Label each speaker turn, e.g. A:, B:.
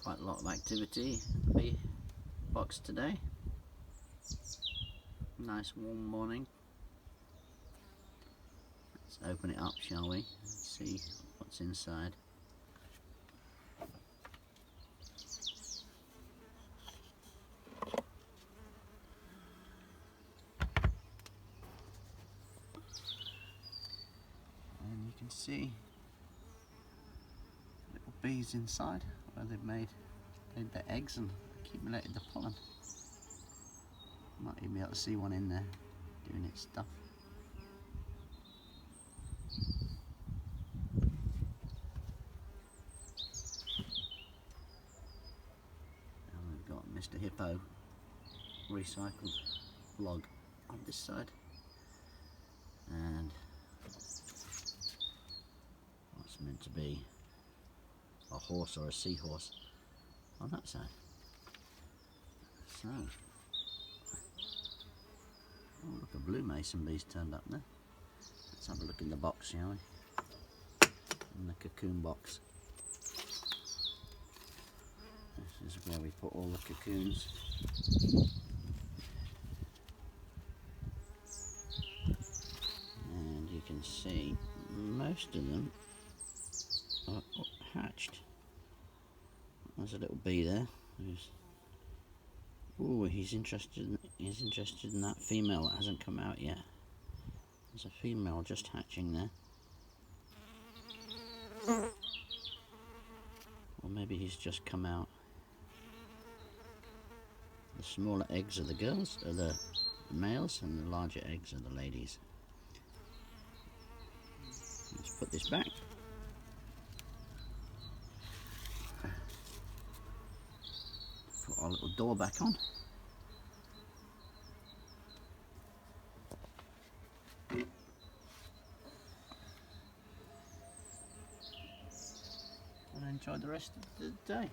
A: Quite a lot of activity in the bee box today. Nice warm morning. Let's open it up, shall we? See what's inside. And you can see little bees inside where they've laid their eggs and accumulated the pollen. Might even be able to see one in there doing its stuff. And we've got Mr. Hippo recycled log on this side, and what's meant to be a horse or a seahorse on that side. So, oh look, a blue mason bee's turned up there. Let's have a look in the box, shall we? In the cocoon box. This is where we put all the cocoons. And you can see most of them are hatched. There's a little bee there who's, oh, he's interested in that female that hasn't come out yet. There's a female just hatching there. Or maybe he's just come out. The smaller eggs are the girls, are the males, and the larger eggs are the ladies. Let's put this back. Put our little door back on. And enjoy the rest of the day.